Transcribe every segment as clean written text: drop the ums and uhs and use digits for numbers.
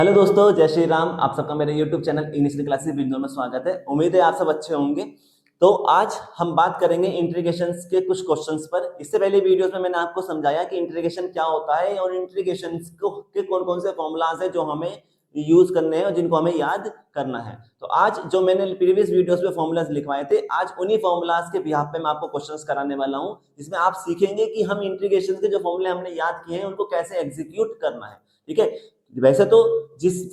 Hello दोस्तों, जय श्री राम। आप सबका मेरे YouTube channel English classes video में स्वागत है। उम्मीद है आप सब अच्छे होंगे। तो आज हम बात करेंगे इंट्रीगेशंस के कुछ क्वेश्चंस पर। इससे पहले वीडियोस में मैंने आपको समझाया कि इंट्रीगेशन क्या होता है और इंट्रीगेशंस के कौन कौन से फॉर्मूलाज है जो हमें यूज करने हैं और जिनको हमें याद करना है। तो आज जो मैंने प्रीवियस वीडियोस में फॉर्मूलाज लिखवाए थे, आज उन्हीं फॉर्मूलाज के बिहाफ पे मैं आपको क्वेश्चंस कराने वाला हूं, जिसमें आप सीखेंगे कि हम इंट्रीगेशन के जो फॉर्मूले हमने याद किए हैं उनको कैसे एग्जीक्यूट करना है। ठीक है। वैसे तो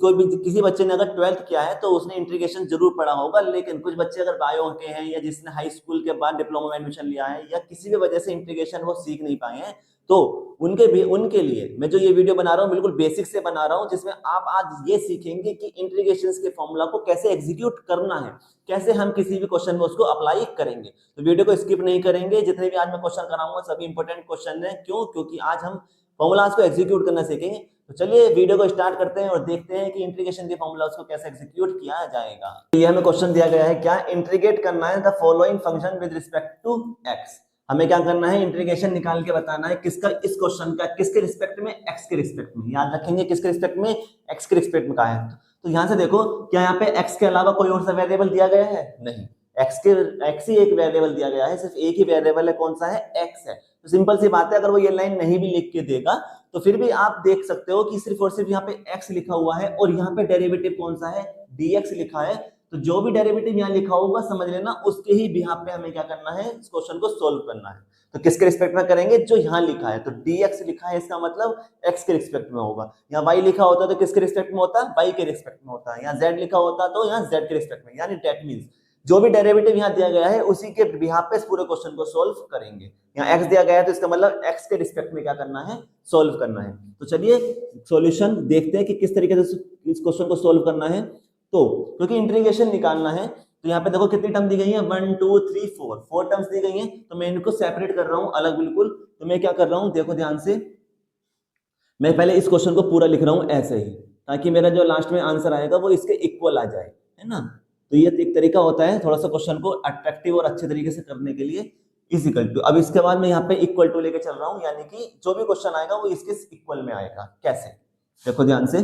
कोई भी किसी बच्चे ने अगर 12th किया है तो उसने इंट्रीगेशन जरूर पढ़ा होगा, लेकिन कुछ बच्चे अगर बायो के हैं या जिसने हाई स्कूल के बाद डिप्लोमा में एडमिशन लिया है या किसी भी वजह से इंट्रीगेशन वो सीख नहीं पाए हैं, तो उनके लिए मैं जो ये वीडियो बना रहा हूँ बिल्कुल बेसिक से बना रहा हूँ, जिसमें आप आज ये सीखेंगे कि इंट्रीगेशन के फॉर्मूला को कैसे एग्जीक्यूट करना है, कैसे हम किसी भी क्वेश्चन में उसको अप्लाई करेंगे। तो वीडियो को स्किप नहीं करेंगे। जितने भी आज मैं क्वेश्चन कराऊंगा सभी इंपॉर्टेंट क्वेश्चन है। क्यों? क्योंकि आज हम फॉर्मूलाज को एग्जीक्यूट करना सीखेंगे। तो चलिए वीडियो को स्टार्ट करते हैं और देखते हैं कि इंट्रीगेशन के फॉर्मूलाज को कैसे एग्जीक्यूट किया जाएगा। तो ये हमें क्वेश्चन दिया गया है, क्या इंट्रीगेट करना है the following function with respect to x. हमें क्या करना है? इंट्रीगेशन निकाल के बताना है किसका, इस क्वेश्चन का किसके रिस्पेक्ट में, एक्स के रिस्पेक्ट में। याद रखेंगे किसके रिस्पेक्ट में, एक्स के रिस्पेक्ट में कहा है। तो यहां से देखो, क्या यहाँ पे एक्स के अलावा कोई और सा वेरिएबल दिया गया है? नहीं, एक्स ही एक वेरिएबल दिया गया है, सिर्फ एक ही वेरिएबल है। कौन सा है? एक्स है। तो सिंपल सी बात है, अगर वो ये लाइन नहीं भी लिख के देगा तो फिर भी आप देख सकते हो कि सिर्फ और सिर्फ यहाँ पे x लिखा हुआ है और यहाँ पे डेरिवेटिव कौन सा है? dx लिखा है। तो जो भी डेरिवेटिव यहाँ लिखा होगा समझ लेना उसके ही बिहाफ पे हमें क्या करना है, इस क्वेश्चन को सोल्व करना है। तो किसके रिस्पेक्ट में करेंगे? जो यहाँ लिखा है। तो dx लिखा है, इसका मतलब x के रिस्पेक्ट में होगा। यहाँ y लिखा होता तो किसके रिस्पेक्ट में होता? y के रिस्पेक्ट में होता है। यहाँ z लिखा होता तो यहाँ z के रिस्पेक्ट में। यानी दैट मींस जो भी डेरिवेटिव यहाँ दिया गया है उसी के बिहाफ पे इस पूरे क्वेश्चन को सोल्व करेंगे। यहाँ x दिया गया है तो इसका मतलब x के रिस्पेक्ट में क्या करना है? सोल्व करना है। तो चलिए सॉल्यूशन देखते हैं कि किस तरीके से इस क्वेश्चन को सोल्व करना है। तो क्योंकि इंटीग्रेशन निकालना है तो यहाँ पे देखो कितनी टर्म दी गई है, 1 2 3 4 टर्म्स दी गई हैं। तो मैं इनको सेपरेट कर रहा हूँ अलग बिल्कुल। तो मैं क्या कर रहा हूँ, देखो ध्यान से, मैं पहले इस क्वेश्चन को पूरा लिख रहा हूँ ऐसे ही, ताकि मेरा जो लास्ट में आंसर आएगा वो इसके इक्वल आ जाए, है ना। तो ये एक तरीका होता है थोड़ा सा क्वेश्चन को अट्रैक्टिव और अच्छे तरीके से करने के लिए। इक्वल टू, अब इसके बाद मैं यहाँ पे इक्वल टू लेके चल रहा हूँ, यानी कि जो भी क्वेश्चन आएगा वो इसके इक्वल में आएगा। कैसे? देखो ध्यान से,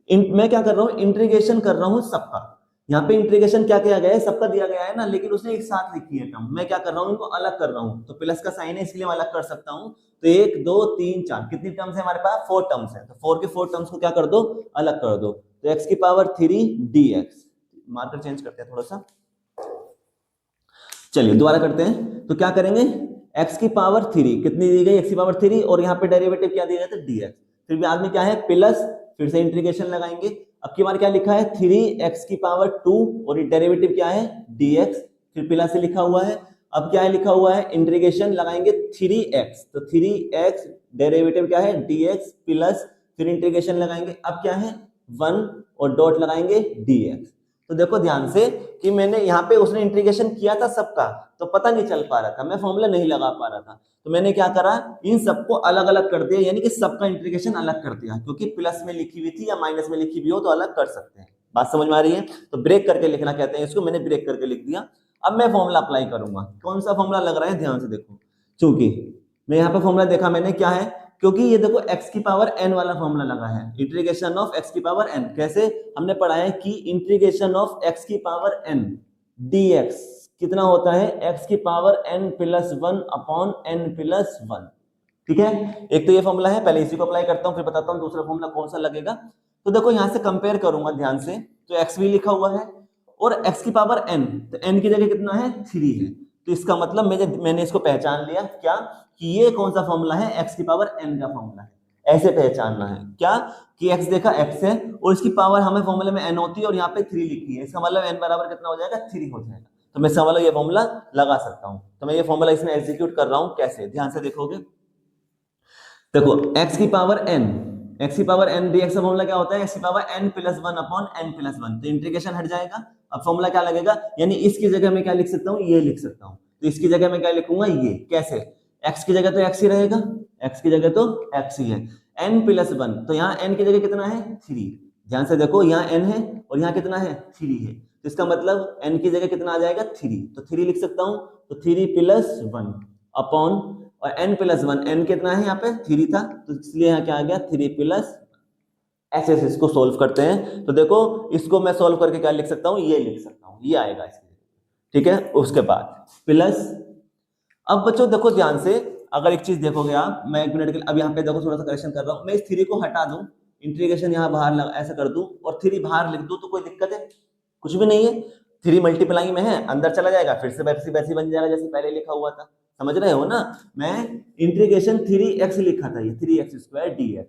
मैं क्या कर रहा हूँ, इंटीग्रेशन कर रहा हूँ सबका। यहाँ पे इंटीग्रेशन क्या किया गया है, सबका दिया गया है ना, लेकिन उसने एक साथ लिखी है टर्म। मैं क्या कर रहा हूँ, इनको अलग कर रहा हूँ। तो प्लस का साइन है इसलिए मैं अलग कर सकता हूँ। तो 1 2 3 4 कितनी टर्म्स है हमारे पास? 4 टर्म्स है। तो 4 के 4 टर्म्स को क्या कर दो, अलग कर दो। तो x की पावर 3 dx, मार्कर चेंज करते हैं थोड़ा सा। चलिए दोबारा करते हैं। तो क्या करेंगे, x की पावर 3 कितनी दी गई? x की पावर 3 और यहाँ पे डेरिवेटिव क्या दिया गया था? dx। फिर बाद में क्या है? प्लस, फिर से इंटीग्रेशन लगाएंगे। अब की बार क्या लिखा है? 3x की पावर 2 और डेरिवेटिव क्या है? dx। फिर प्लस से लिखा हुआ है। अब क्या है लिखा हुआ है? इंटीग्रेशन लगाएंगे 3x। तो 3x डेरिवेटिव क्या है? dx प्लस, फिर इंटीग्रेशन लगाएंगे। अब क्या है? 1 और डॉट लगाएंगे dx। तो देखो ध्यान से कि मैंने यहाँ पे, उसने इंटीग्रेशन किया था सबका तो पता नहीं चल पा रहा था, मैं फॉर्मूला नहीं लगा पा रहा था। तो मैंने क्या करा, इन सबको अलग अलग कर दिया, यानी कि सबका इंटीग्रेशन अलग कर दिया। क्योंकि प्लस में लिखी हुई थी या माइनस में लिखी हुई हो तो अलग कर सकते हैं। बात समझ में आ रही है? तो ब्रेक करके लिखना कहते हैं इसको, मैंने ब्रेक करके लिख दिया। अब मैं फॉर्मूला अप्लाई करूंगा। कौन सा फॉर्मूला लग रहा है? ध्यान से देखो, चूंकि मैं यहाँ पे फॉर्मूला देखा मैंने, क्या है, क्योंकि ये देखो x की पावर n वाला फॉर्मूला लगा है, इंटीग्रेशन ऑफ x की पावर n। कैसे? हमने पढ़ा है कि इंटीग्रेशन ऑफ x की पावर n dx कितना होता है? x की power n plus 1 upon n plus 1। ठीक है, एक तो ये फॉर्मूला है, पहले इसी को अप्लाई करता हूँ फिर बताता हूँ दूसरा फॉर्मूला कौन सा लगेगा। तो देखो यहाँ से कंपेयर करूंगा ध्यान से, तो x भी लिखा हुआ है और x की पावर n, तो n की जगह कितना है? 3 है। तो इसका मतलब मैंने इसको पहचान लिया, क्या, कि ये कौन सा फॉर्मूला है? x की पावर n का फॉर्मूला है। ऐसे पहचानना है क्या, कि x देखा x है और इसकी पावर हमें फॉर्मूले में n होती है और यहाँ पे 3 लिखी है, इसका मतलब n बराबर कितना हो जाएगा? 3 हो जाएगा। तो मैं इसका मतलब ये फॉर्मूला लगा सकता हूँ। तो मैं ये फॉर्मूला इसमें एग्जीक्यूट कर रहा हूँ। कैसे? ध्यान से देखोगे, देखो x की पावर n, x की पावर n dx का फॉर्मूला क्या होता है? x की power n plus 1 upon n plus 1। तो इंटीग्रेशन हट जाएगा। अब फॉर्मूला क्या लगेगा, यानी इसकी जगह मैं क्या लिख सकता हूँ? ये लिख सकता हूँ। तो इसकी जगह मैं क्या लिखूंगा? ये। कैसे? x की जगह तो x ही रहेगा, x की जगह तो x ही है। n प्लस 1, तो यहाँ n की जगह कितना है? 3। ध्यान से देखो, यहाँ n है और यहाँ कितना है? 3 है। तो इसका मतलब n की जगह कितना आ जाएगा? 3। तो 3 लिख सकता हूँ। तो 3 प्लस 1 अपॉन, और n प्लस 1, n कितना है यहाँ पे? 3 था, तो इसलिए यहाँ क्या आ गया? 3 प्लस। ऐसे ऐसे इसको सोल्व करते हैं। तो देखो इसको मैं सोल्व करके क्या लिख सकता हूँ, ये लिख सकता हूँ, ये आएगा इसके, ठीक है। उसके बाद प्लस, अब बच्चों देखो ध्यान से, अगर एक चीज देखोगे आप, मैं 1 मिनट के लिए अब यहाँ पे देखो थोड़ा सा करेक्शन कर रहा हूँ, मैं इस 3 को हटा दूं, इंटीग्रेशन यहाँ बाहर ऐसा कर दूं और 3 बाहर लिख दूं, तो कोई दिक्कत है? कुछ भी नहीं है। 3 मल्टीप्लाई में है, अंदर चला जाएगा, फिर से वैसी वैसी बन जाएगा जैसे पहले लिखा हुआ था। समझ रहे हो ना? मैं इंटीग्रेशन 3x लिखा था, ये 3x² dx,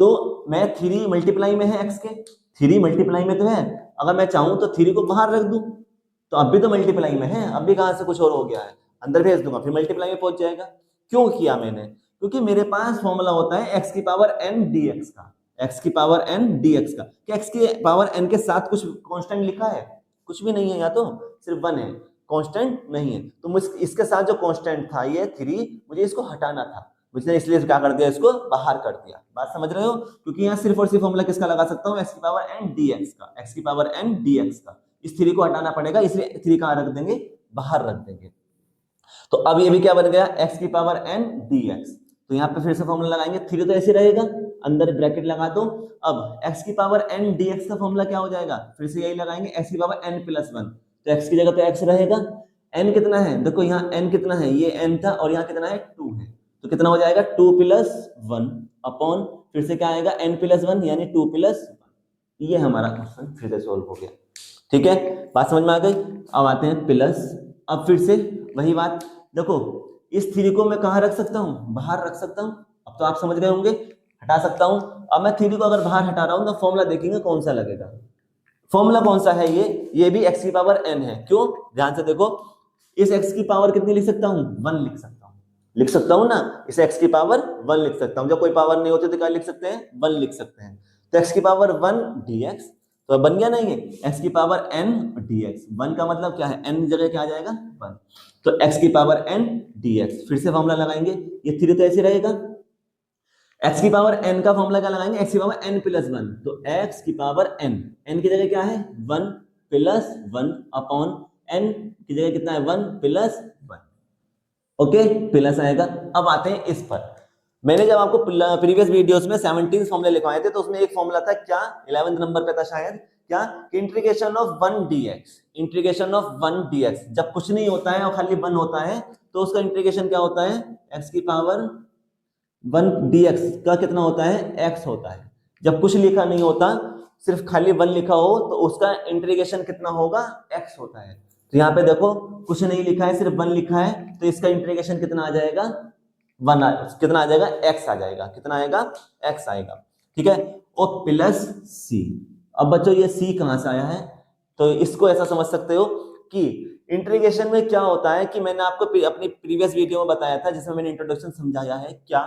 तो मैं 3 मल्टीप्लाई में है x के, 3 मल्टीप्लाई में तो है, अगर मैं चाहूं तो 3 को बाहर रख दूं, तो अब भी तो मल्टीप्लाई में है, अब भी कहां से कुछ और हो गया है, अंदर भेज दूंगा, फिर मल्टीप्लाई में पहुंच जाएगा। क्यों किया मैंने? क्योंकि मेरे पास फॉर्मूला होता है x की पावर n dx का, x की पावर n dx का। क्या x की पावर n के साथ कुछ कांस्टेंट लिखा है? कुछ भी नहीं है, या तो सिर्फ 1 है, कांस्टेंट नहीं है। तो मुझे इसके साथ जो कांस्टेंट था ये 3, मुझे इसको हटाना था, मुझे इसलिए क्या कर दिया, इसको बाहर कर दिया। बात समझ रहे हो? क्योंकि यहाँ सिर्फ और सिर्फ फॉर्मूला किसका लगा सकता हूँ, x की पावर n dx का, x की पावर n dx का। इस 3 को हटाना पड़ेगा, इसलिए 3 कहाँ रख देंगे, बाहर रख देंगे। तो अब ये भी क्या बन गया, x की पावर n dx। तो यहाँ पे फिर से फॉर्मूला लगाएंगे, 3 तो ऐसे रहेगा, अंदर ब्रैकेट लगा दो। अब x की पावर n dx का फॉर्मूला क्या हो जाएगा, फिर से यही लगाएंगे, x की पावर n + 1, तो x की जगह तो x रहेगा, n कितना है, देखो यहाँ n कितना है, ये n था और यहाँ कितना है 2 है, तो कितना हो जाएगा 2 + 1 अपॉन, फिर से क्या आएगा n + 1 यानी 2 + 1। ये हमारा क्वेश्चन फिर से सोल्व हो गया, ठीक है। बात समझ में आ गई? अब आते हैं प्लस, अब फिर से वही बात, देखो इस 3 को मैं कहाँ रख सकता हूँ, बाहर रख सकता हूँ। अब तो आप समझ गए होंगे, हटा सकता हूँ। अब मैं 3 को अगर बाहर हटा रहा हूँ तो फॉर्मूला देखेंगे कौन सा लगेगा। फॉर्मूला कौन सा है, ये भी x की पावर n है। क्यों? ध्यान से देखो, इस x की पावर कितनी लिख सकता हूँ, 1 लिख सकता हूँ, लिख सकता हूँ ना, इस x की पावर 1 लिख सकता हूँ। जब कोई पावर नहीं होती तो क्या लिख सकते हैं, 1 लिख सकते हैं। तो x की पावर 1 dx, तो बन गया नहीं है x की पावर n dx। 1 का मतलब क्या है, n जगह क्या आ जाएगा 1, तो x की पावर n dx। फिर से फॉर्मूला लगाएंगे, ये 3 तो ऐसे रहेगा, x की पावर n का फॉर्मूला क्या लगाएंगे, x की पावर n + 1, तो x की पावर n की जगह क्या है 1 + 1 अपॉन n की जगह कितना है 1 + 1, ओके, प्लस आएगा। अब आते हैं इस पर, मैंने जब आपको प्रीवियस वीडियोस में 17 फॉर्मूले लिखवाए थे, तो उसमें एक फॉर्मूला था क्या, 11वें नंबर पे था शायद, क्या, integration of 1 dx, integration of 1 dx। जब कुछ नहीं होता है और खाली 1 होता है तो उसका इंटीग्रेशन क्या होता है, x की पावर 1 dx का कितना होता है, x होता है। जब कुछ लिखा नहीं होता, सिर्फ खाली 1 लिखा हो, तो उसका इंटीग्रेशन कितना होगा, x होता है। तो यहाँ पे देखो कुछ नहीं लिखा है, सिर्फ 1 लिखा है, तो इसका इंटीग्रेशन कितना आ जाएगा, 1 कितना आ जाएगा, x आ जाएगा, कितना आएगा, x आएगा, ठीक है। और प्लस c। अब बच्चों ये c कहां से आया है, तो इसको ऐसा समझ सकते हो कि इंटीग्रेशन में क्या होता है, कि मैंने आपको अपनी प्रीवियस वीडियो में बताया था, जिसमें मैंने इंट्रोडक्शन समझाया है, क्या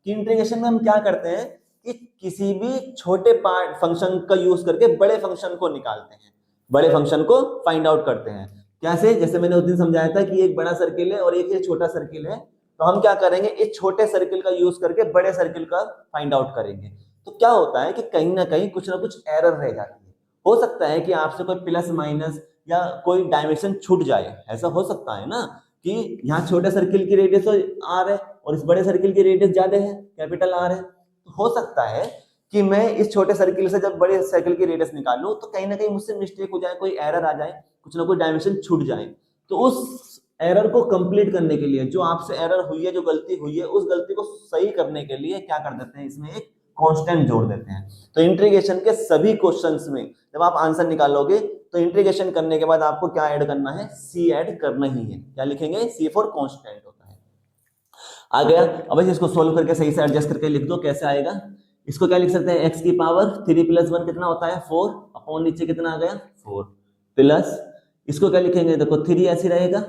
कि इंटीग्रेशन में हम क्या करते हैं कि किसी भी छोटे पार्ट फंक्शन का यूज करके बड़े फंक्शन को निकालते हैं, बड़े फंक्शन को फाइंड आउट करते हैं। कैसे? जैसे मैंने उस दिन समझाया था कि एक बड़ा सर्किल है और एक ये छोटा सर्किल है, तो हम क्या करेंगे, इस छोटे सर्किल का यूज करके बड़े सर्किल का फाइंड आउट करेंगे। तो क्या होता है कि कहीं ना कहीं कुछ ना कुछ एरर रह जाती है। हो सकता है कि आपसे कोई प्लस माइनस या कोई डायमेंशन छूट जाए, ऐसा हो सकता है ना, कि यहाँ छोटे सर्किल की रेडियस आर है और इस बड़े सर्किल की रेडियस ज्यादा है, कैपिटल आर है। तो हो सकता है कि मैं इस छोटे सर्किल से जब बड़े सर्किल की रेडियस निकालूं, तो कहीं ना कहीं मुझसे मिस्टेक हो जाए, कोई एरर आ जाए, कुछ ना कुछ डायमेंशन छूट जाए। तो उस एरर को कंप्लीट करने के लिए, जो आपसे एरर हुई है, जो गलती हुई है, उस गलती को सही करने के लिए क्या कर देते हैं, इसमें एक कांस्टेंट जोड़ देते हैं। तो इंटीग्रेशन के सभी क्वेश्चंस में जब आप आंसर निकालोगे, तो इंटीग्रेशन करने के बाद आपको क्या ऐड करना है, c ऐड करना ही है। क्या लिखेंगे, c फॉर कांस्टेंट होता है। आ गया। अब इसको सोल्व करके सही से एडजस्ट करके लिख दो, कैसे आएगा। इसको क्या लिख सकते हैं, x की पावर 3 + 1 कितना होता है 4 अपॉन नीचे कितना आ गया 4 प्लस, इसको क्या लिखेंगे, देखो 3 ऐसे रहेगा,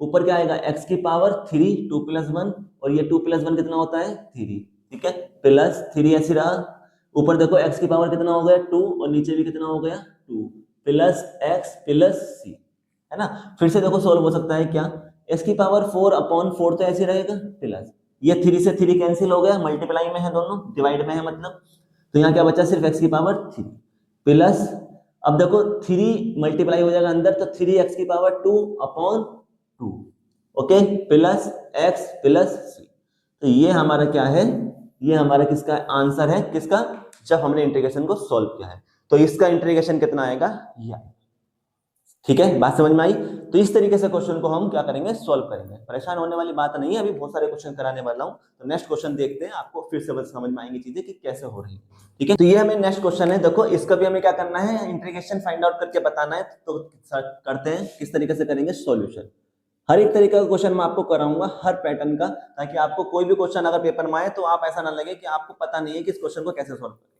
ऊपर क्या आएगा x की पावर 3 2 + 1 और ये 2 + 1 कितना होता है 3, ठीक है, प्लस 3 ऐसे रहा, ऊपर देखो x की पावर कितना हो गया 2 और नीचे भी कितना हो गया 2 प्लस x प्लस c, है ना। फिर से देखो सोल्व हो सकता है क्या, x की पावर 4 अपॉन 4 तो ऐसे रहेगा, प्लस ये 3 से 3 कैंसिल हो गया, मल्टीप्लाई में है दोनों, डिवाइड में है मतलब, तो यहाँ क्या बचा, सिर्फ x की पावर 3 प्लस, अब देखो 3 मल्टीप्लाई हो जाएगा अंदर, तो 3x की power 2 upon 2, okay, plus x plus c। तो ये हमारा क्या है, ये हमारा किसका आंसर है, किसका, जब हमने इंटीग्रेशन को सॉल्व किया है। तो इसका इंटीग्रेशन कितना आएगा, ये। ठीक है, बात समझ में आई। तो इस तरीके से क्वेश्चन को हम क्या करेंगे, सॉल्व करेंगे। परेशान होने वाली बात नहीं है, अभी बहुत सारे क्वेश्चन कराने वाला हूं। तो नेक्स्ट क्वेश्चन देखते हैं, आपको फिर से समझ में आएंगी चीजें कि कैसे हो रही है। ठीक है, तो ये हमें नेक्स्ट क्वेश्चन है। देखो इसका भी हमें क्या करना है, इंटीग्रेशन फाइंड आउट करके बताना है। तो करते हैं, किस तरीके से करेंगे सॉल्यूशन। हर एक तरीके का क्वेश्चन मैं आपको कराऊंगा, हर पैटर्न का, ताकि आपको कोई भी क्वेश्चन अगर पेपर में आए तो आप ऐसा ना लगे कि आपको पता नहीं है कि इस क्वेश्चन को कैसे सॉल्व करेंगे।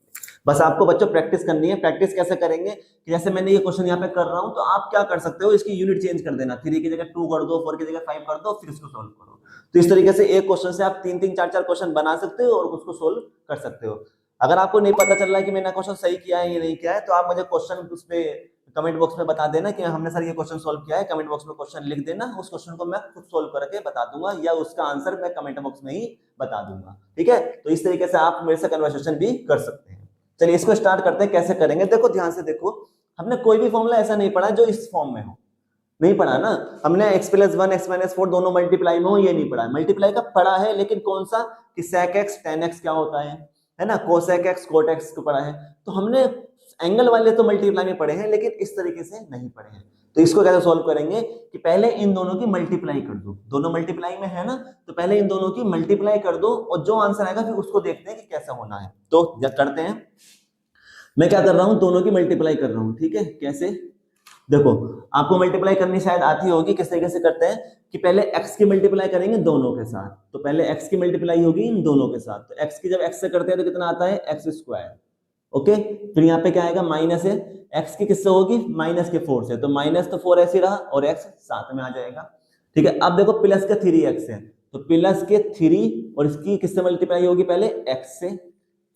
बस आपको बच्चों प्रैक्टिस करनी है। प्रैक्टिस कैसे करेंगे कि जैसे मैंने ये क्वेश्चन यहाँ पे कर रहा हूं, तो आप क्या कर सकते हो, इसकी यूनिट चेंज कर देना। 3 की जगह 2 कर दो, 4 की जगह 5 कर दो, फिर इसको सोल्व करो। तो इस तरीके से एक क्वेश्चन से आप 3-3, 4-4 क्वेश्चन बना सकते हो और उसको सोल्व कर सकते हो। अगर आपको नहीं पता चल रहा है कि मैंने क्वेश्चन सही किया है या नहीं किया है, तो आप मुझे क्वेश्चन उस पे कमेंट बॉक्स में बता देना कि हमने सर ये क्वेश्चन सोल्व किया है। कमेंट बॉक्स में क्वेश्चन लिख देना, उस क्वेश्चन को मैं खुद सोल्व करके बता दूंगा, या उसका आंसर मैं कमेंट बॉक्स में ही बता दूंगा। ठीक है, तो इस तरीके से आप मेरे से कन्वर्सेशन भी कर सकते हैं। चलिए इसको स्टार्ट करते हैं, कैसे करेंगे। देखो ध्यान से देखो, हमने कोई भी फॉर्मूला ऐसा नहीं पढ़ा जो इस फॉर्म में हो, नहीं पढ़ा ना। हमने x + 1 x - 4 दोनों मल्टीप्लाई में हो, ये नहीं पढ़ा। मल्टीप्लाई का पढ़ा है, लेकिन कौन सा, कि sec x tan x क्या होता है ना, cosec x cot x को पढ़ा है। तो हमने एंगल वाले तो मल्टीप्लाई में पढ़े हैं, लेकिन इस तरीके से नहीं पढ़े हैं। तो इसको कैसे सॉल्व करेंगे कि पहले इन दोनों की मल्टीप्लाई कर दो। दोनों मल्टीप्लाई में है ना, तो पहले इन दोनों की मल्टीप्लाई कर दो, और जो आंसर आएगा फिर उसको देखते हैं कि कैसा होना है। तो करते हैं, मैं क्या कर रहा हूं, दोनों की मल्टीप्लाई कर रहा हूं। ठीक है, कैसे, देखो आपको मल्टीप्लाई करनी शायद आती होगी। किस तरीके से करते हैं कि पहले x की मल्टीप्लाई करेंगे दोनों के साथ। तो पहले x की मल्टीप्लाई होगी इन दोनों के साथ। तो x की जब x से करते हैं तो कितना आता है, x²। ओके, फिर यहाँ पे क्या आएगा, माइनस है। x की किससे होगी, माइनस के 4 से। तो माइनस तो 4 ऐसे रहा, और x साथ में आ जाएगा। ठीक है, अब देखो प्लस का 3x है, तो प्लस के 3 और इसकी किससे मल्टीप्लाई होगी, पहले x से,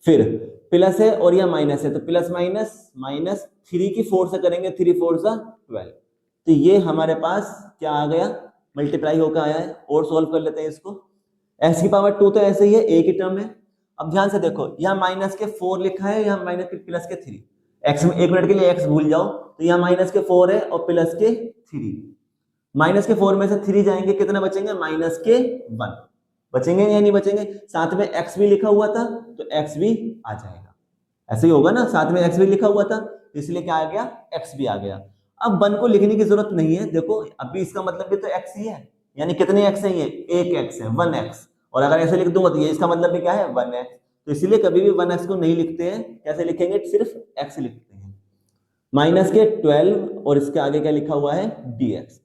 फिर प्लस है और यह माइनस है, तो प्लस माइनस माइनस 3 की 4 से करेंगे, 3 4 12। तो ये हमारे पास क्या आ गया, मल्टीप्लाई होकर आया है। और सॉल्व कर लेते हैं इसको। x की पावर 2 तो ऐसे ही है, एक ही टर्म है। अब ध्यान से देखो, यहाँ माइनस के 4 लिखा है, यहाँ माइनस के प्लस के 3। x में एक मिनट के लिए x भूल जाओ, तो यहाँ माइनस के 4 है और प्लस के 3। माइनस के 4 में से 3 जाएंगे, कितना बचेंगे, माइनस के 1 बचेंगे या नहीं बचेंगे। साथ में x भी लिखा हुआ था, तो x भी आ जाएगा। ऐसे ही होगा ना, साथ में x भी लिखा हुआ था, इसलिए क्या आ गया, x भी आ गया। अब 1 को लिखने की जरूरत नहीं है। देखो अभी इसका मतलब भी तो x ही है, यानी कितने x है, ये एक x है, 1x। और अगर ऐसे लिख दूंगा तो ये इसका मतलब भी क्या है, 1x। तो इसलिए कभी भी 1x को नहीं लिखते हैं, कैसे लिखेंगे, सिर्फ x लिखते हैं। माइनस के 12 और इसके आगे क्या लिखा हुआ है, dx।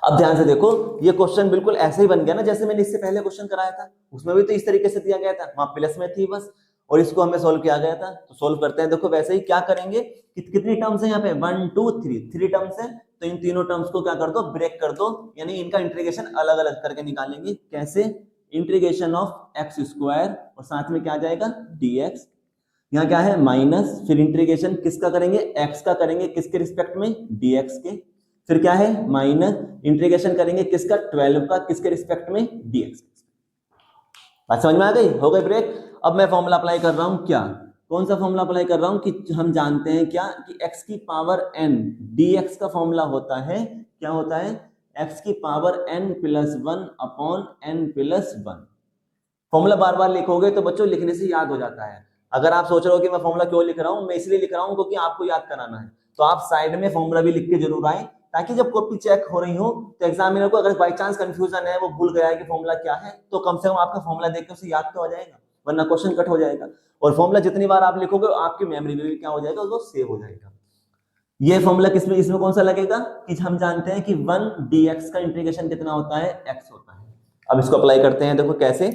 अब ध्यान से देखो, ये क्वेश्चन बिल्कुल ऐसे ही बन गया ना जैसे मैंने इससे पहले क्वेश्चन कराया था। उसमें भी तो इस तरीके से दिया गया था, वहां प्लस में थी बस, और इसको हमें सोल्व किया गया था। तो सोल्व करते हैं। देखो वैसे ही क्या करेंगे, कितनी टर्म्स है यहाँ पे, 1 2 3 टर्म्स है। तो इन तीनों टर्म्स को क्या कर दो, ब्रेक कर दो, यानी इनका इंटीग्रेशन अलग अलग करके निकालेंगे। कैसे, इंटीग्रेशन ऑफ x² और साथ में क्या आ जाएगा, dx। यहाँ क्या है, माइनस, फिर इंटीग्रेशन किसका करेंगे, x का करेंगे, किसके रिस्पेक्ट में, dx के। फिर क्या है, माइनस, इंटीग्रेशन करेंगे किसका, 12 का, किसके रिस्पेक्ट में, dx। बात समझ में आ गई, हो गई ब्रेक। अब मैं फॉर्मूला अप्लाई कर रहा हूं, क्या, कौन सा फॉर्मूला अप्लाई कर रहा हूं, कि हम जानते हैं क्या, कि x की पावर n dx का फॉर्मूला होता है, क्या होता है, x की power n + 1 upon n + 1। Formula बार बार लिखोगे तो बच्चों लिखने से याद हो जाता है। अगर आप सोच रहे हो कि मैं फॉर्मूला क्यों लिख रहा हूं, मैं इसलिए लिख रहा हूं क्योंकि आपको याद कराना है। तो आप साइड में फॉर्मूला भी लिख के जरूर आए, ताकि जब कॉपी चेक हो रही हो तो एग्जामिनर को अगर बाई चांस कंफ्यूजन है, वो भूल गया है कि फॉर्मूला क्या है, तो कम से कम आपका फॉर्मूला देख के उसे याद तो आ जाएगा, वरना क्वेश्चन कट हो जाएगा। और फॉर्मूला जितनी बार आप लिखोगे आपकी मेमोरी में भी क्या हो जाएगा, वो सेव हो जाएगा। ये फॉर्मूला किसमें, इसमें कौन सा लगेगा, कि हम जानते हैं कि 1 dx का इंटीग्रेशन कितना होता है, x होता है। अब इसको अप्लाई करते हैं। देखो कैसे,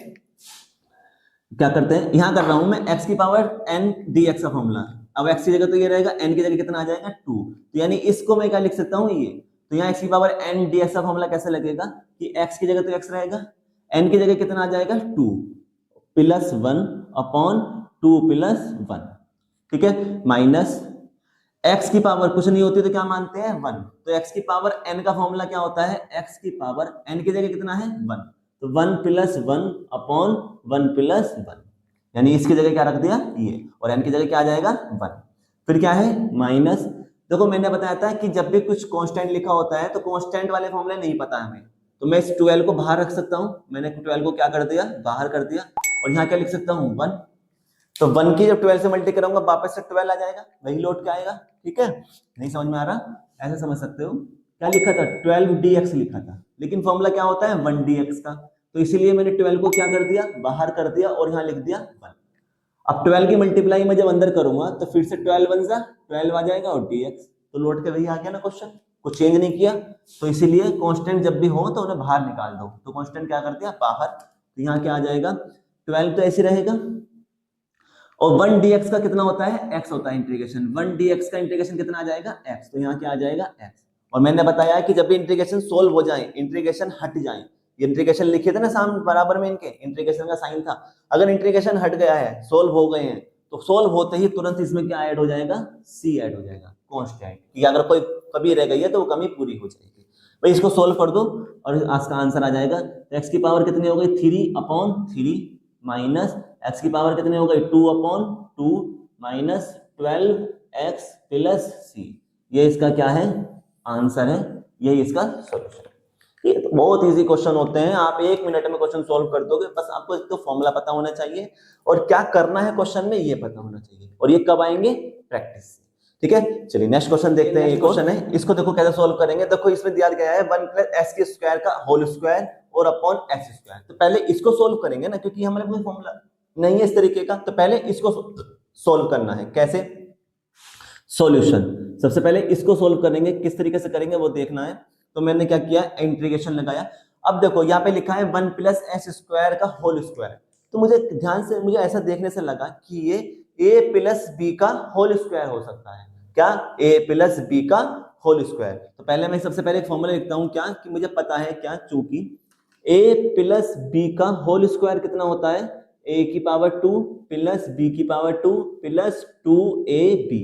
क्या करते हैं, यहां कर रहा हूं मैं x की पावर n dx का फॉर्मूला। अब x की जगह तो ये रहेगा, n की जगह कितना आ जाएगा, 2। तो यानी इसको मैं क्या लिख सकता हूं, ये। तो यहाँ x की पावर n dx का फॉर्मूला कैसे लगेगा, कि x की जगह तो x रहेगा, n की जगह कितना आ जाएगा, 2 + 1 अपॉन 2 + 1। ठीक है, माइनस x की पावर कुछ नहीं होती तो क्या मानते हैं, 1। तो x की पावर n का फॉर्मूला क्या होता है, x की पावर n की जगह कितना है, 1। तो 1 + 1 अपॉन 1 + 1, यानी इसकी जगह क्या रख दिया, ये, और n की जगह क्या आ जाएगा, 1। फिर क्या है, माइनस। देखो मैंने बताया था कि जब भी कुछ कांस्टेंट लिखा होता है तो कांस्टेंट वाले फॉर्मूले नहीं पता हमें, तो मैं इस 12 को बाहर रख सकता हूं। मैंने 12 को क्या कर दिया, बाहर कर दिया, और यहाँ क्या लिख सकता हूँ, 1। तो 1 की जब 12 से मल्टी कराऊंगा वापस से 12 आ जाएगा, वही लौट के आएगा। ठीक है, नहीं समझ में आ रहा, ऐसे समझ सकते हो। क्या लिखा था, 12dx लिखा था, लेकिन फॉर्मूला क्या होता है 1dx का, तो इसीलिए मैंने 12 को क्या कर दिया, बाहर कर दिया और यहाँ लिख दिया 1। अब 12 की मल्टीप्लाई मैं जब अंदर करूंगा तो फिर से 12 बन जा 12 आ जाएगा और dx, तो लौट के वही आ गया ना क्वेश्चन, कुछ चेंज नहीं किया। तो इसीलिए कांस्टेंट जब भी हो तो उन्हें बाहर निकाल दो, तो कांस्टेंट क्या कर दिया बाहर, तो यहाँ क्या आ जाएगा 12 तो ऐसे रहेगा, और 1dx का कितना होता है, x होता है इंटीग्रेशन, 1dx का इंटीग्रेशन कितना आ जाएगा x, तो यहाँ क्या आ जाएगा x। और मैंने बताया कि जब भी इंटीग्रेशन सोल्व हो जाए, इंटीग्रेशन हट जाए, ये इंटीग्रेशन लिखे थे ना सामने बराबर में, इनके इंटीग्रेशन का साइन था, अगर इंटीग्रेशन हट गया है, सोल्व हो गए हैं, तो सोल्व होते ही तुरंत इसमें क्या ऐड हो जाएगा, c ऐड हो जाएगा कांस्टेंट, कि अगर कोई कमी रह गई है तो वो कमी पूरी हो जाएगी। भाई इसको सोल्व कर दो और इसका आंसर आ जाएगा, x की पावर कितनी हो गई 3/3 माइनस x की पावर कितनी हो गई 2/2 माइनस 12x प्लस c, ये इसका क्या है आंसर है, यही इसका सॉल्यूशन है। ये तो बहुत इजी क्वेश्चन होते हैं, आप 1 मिनट में क्वेश्चन सॉल्व कर दोगे, बस आपको एक तो फॉर्मूला पता होना चाहिए और क्या करना है क्वेश्चन में ये पता होना चाहिए, और ये कब आएंगे प्रैक्टिस से। ठीक है, चलिए नेक्स्ट क्वेश्चन देखते हैं। ये क्वेश्चन है, इसको देखो कैसे सॉल्व करेंगे। देखो इसमें दिया गया है 1 + s के स्क्वायर का होल स्क्वायर और अपॉन s स्क्वायर, तो पहले इसको सोल्व करेंगे ना, क्योंकि हमारे कोई फॉर्मूला नहीं है इस तरीके का, तो पहले इसको सोल्व करना है। कैसे सॉल्यूशन, सबसे पहले इसको सोल्व करेंगे, किस तरीके से करेंगे वो देखना है। तो मैंने क्या किया, इंटीग्रेशन लगाया। अब देखो यहाँ पे लिखा है 1 + s स्क्वायर का होल स्क्वायर, तो मुझे ध्यान से, मुझे ऐसा देखने से लगा कि ये a + b का होल स्क्वायर हो सकता है। क्या, a + b का होल स्क्वायर। तो पहले मैं सबसे पहले एक फॉर्मूला लिखता हूं, क्या कि मुझे पता है क्या, चूंकि a + b का होल स्क्वायर कितना होता है, a की पावर 2 + b की पावर 2 + 2ab।